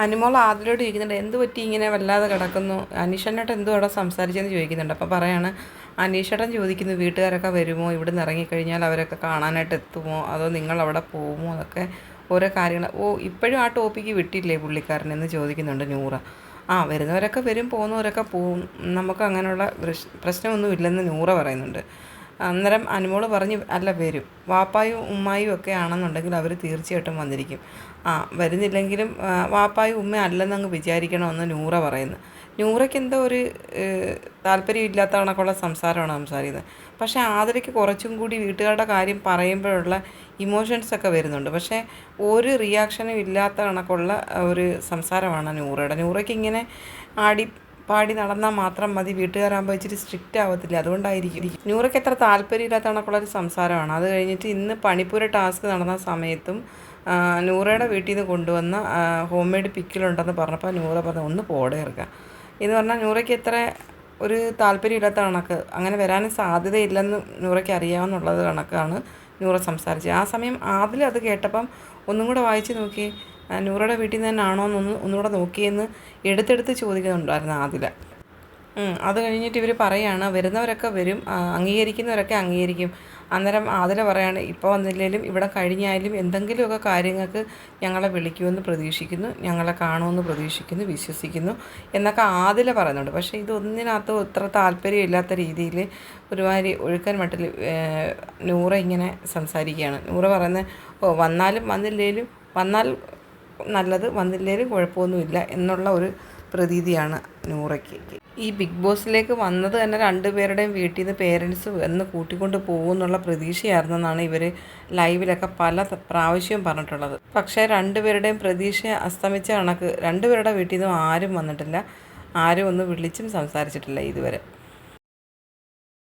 അനുമോൾ ആദിലോട് ചോദിക്കുന്നുണ്ട്, എന്ത് പറ്റി ഇങ്ങനെ വല്ലാതെ കിടക്കുന്നു, അനീഷേട്ടൻ എന്തോ അവിടെ സംസാരിച്ചെന്ന് ചോദിക്കുന്നുണ്ട്. അപ്പോൾ പറയാണ്, അനീഷേട്ടൻ ചോദിക്കുന്നു വീട്ടുകാരൊക്കെ വരുമോ, ഇവിടെ നിന്ന് ഇറങ്ങിക്കഴിഞ്ഞാൽ അവരൊക്കെ കാണാനായിട്ട് എത്തുമോ, അതോ നിങ്ങളവിടെ പോകുമോ, അതൊക്കെ ഓരോ കാര്യങ്ങൾ. ഇപ്പോഴും ആ ടോപ്പിക്ക് വിട്ടില്ലേ പുള്ളിക്കാരനെന്ന് ചോദിക്കുന്നുണ്ട് നൂറ. വരുന്നവരൊക്കെ വരും, പോകുന്നവരൊക്കെ പോവും, നമുക്ക് അങ്ങനെയുള്ള പ്രശ്നമൊന്നുമില്ലെന്ന് നൂറ പറയുന്നുണ്ട്. അന്നേരം അനുമോൾ പറഞ്ഞ്, അല്ല വരും, വാപ്പായും ഉമ്മായും ഒക്കെ ആണെന്നുണ്ടെങ്കിൽ അവർ തീർച്ചയായിട്ടും വന്നിരിക്കും. വരുന്നില്ലെങ്കിലും വാപ്പായും ഉമ്മ അല്ലെന്നങ്ങ് വിചാരിക്കണമെന്ന് നൂറ പറയുന്നു. നൂറയ്ക്ക് എന്തോ ഒരു താല്പര്യമില്ലാത്ത കണക്കുള്ള സംസാരമാണ് സംസാരിക്കുന്നത്. പക്ഷേ ആതിരയ്ക്ക് കുറച്ചും കൂടി വീട്ടുകാരുടെ കാര്യം പറയുമ്പോഴുള്ള ഇമോഷൻസൊക്കെ വരുന്നുണ്ട്. പക്ഷേ ഒരു റിയാക്ഷനും ഇല്ലാത്ത കണക്കുള്ള ഒരു സംസാരമാണ് നൂറയുടെ. നൂറയ്ക്ക് ഇങ്ങനെ ആടി പാടി നടന്നാൽ മാത്രം മതി, വീട്ടുകാരാകുമ്പോൾ ഇച്ചിരി സ്ട്രിക്റ്റ് ആവത്തില്ല, അതുകൊണ്ടായിരിക്കും. നൂറയ്ക്ക് എത്ര താല്പര്യമില്ലാത്ത കണക്കുള്ളൊരു സംസാരമാണ്. അത് കഴിഞ്ഞിട്ട് ഇന്ന് പണിപ്പൂര ടാസ്ക് നടന്ന സമയത്തും നൂറയുടെ വീട്ടിൽ നിന്ന് കൊണ്ടുവന്ന ഹോം മെയ്ഡ് പിക്കിലുണ്ടെന്ന് പറഞ്ഞപ്പോൾ നൂറ പറഞ്ഞു, ഒന്ന് പോടെ ഇറക്കുക എന്ന് പറഞ്ഞാൽ നൂറയ്ക്ക് എത്ര ഒരു താല്പര്യമില്ലാത്ത കണക്ക്, അങ്ങനെ വരാനും സാധ്യതയില്ലെന്ന് നൂറയ്ക്ക് അറിയാമെന്നുള്ളത് കണക്കാണ് നൂറ സംസാരിച്ചത്. ആ സമയം ആദിൽ അത് കേട്ടപ്പം ഒന്നും കൂടെ വായിച്ച് നോക്കി, നൂറയുടെ വീട്ടിൽ നിന്ന് തന്നെ ആണോ എന്നൊന്ന് ഒന്നുകൂടെ നോക്കിയെന്ന് എടുത്തെടുത്ത് ചോദിക്കുന്നുണ്ടായിരുന്നു ആദില. അത് കഴിഞ്ഞിട്ട് ഇവർ പറയുകയാണ്, വരുന്നവരൊക്കെ വരും, അംഗീകരിക്കുന്നവരൊക്കെ അംഗീകരിക്കും. അന്നേരം ആതിര പറയാണ്, ഇപ്പോൾ വന്നില്ലെങ്കിലും ഇവിടെ കഴിഞ്ഞാലും എന്തെങ്കിലുമൊക്കെ കാര്യങ്ങൾക്ക് ഞങ്ങളെ വിളിക്കുമെന്ന് പ്രതീക്ഷിക്കുന്നു, ഞങ്ങളെ കാണുമെന്ന് പ്രതീക്ഷിക്കുന്നു, വിശ്വസിക്കുന്നു എന്നൊക്കെ ആതിര പറയുന്നുണ്ട്. പക്ഷേ ഇതൊന്നിനകത്തും ഇത്ര താല്പര്യമില്ലാത്ത രീതിയിൽ ഒരുമാതിരി ഒഴുക്കൻ മട്ടിൽ നൂറ ഇങ്ങനെ സംസാരിക്കുകയാണ്. നൂറ പറയുന്നത്, വന്നാലും വന്നില്ലെങ്കിലും, വന്നാൽ നല്ലത്, വന്നില്ലെങ്കിലും കുഴപ്പമൊന്നുമില്ല എന്നുള്ള ഒരു പ്രതീതിയാണ് നൂറയ്ക്ക്. ഈ ബിഗ് ബോസിലേക്ക് വന്നത് തന്നെ രണ്ടുപേരുടെയും വീട്ടിൽ നിന്ന് പേരൻസ് എന്ന് കൂട്ടിക്കൊണ്ട് പോകുമെന്നുള്ള പ്രതീക്ഷയായിരുന്നെന്നാണ് ഇവർ ലൈവിലൊക്കെ പല പ്രാവശ്യവും പറഞ്ഞിട്ടുള്ളത്. പക്ഷേ രണ്ടുപേരുടെയും പ്രതീക്ഷ അസ്തമിച്ച കണക്ക് രണ്ടുപേരുടെ വീട്ടിൽ നിന്നും ആരും വന്നിട്ടില്ല, ആരും ഒന്ന് വിളിച്ചും സംസാരിച്ചിട്ടില്ല ഇതുവരെ.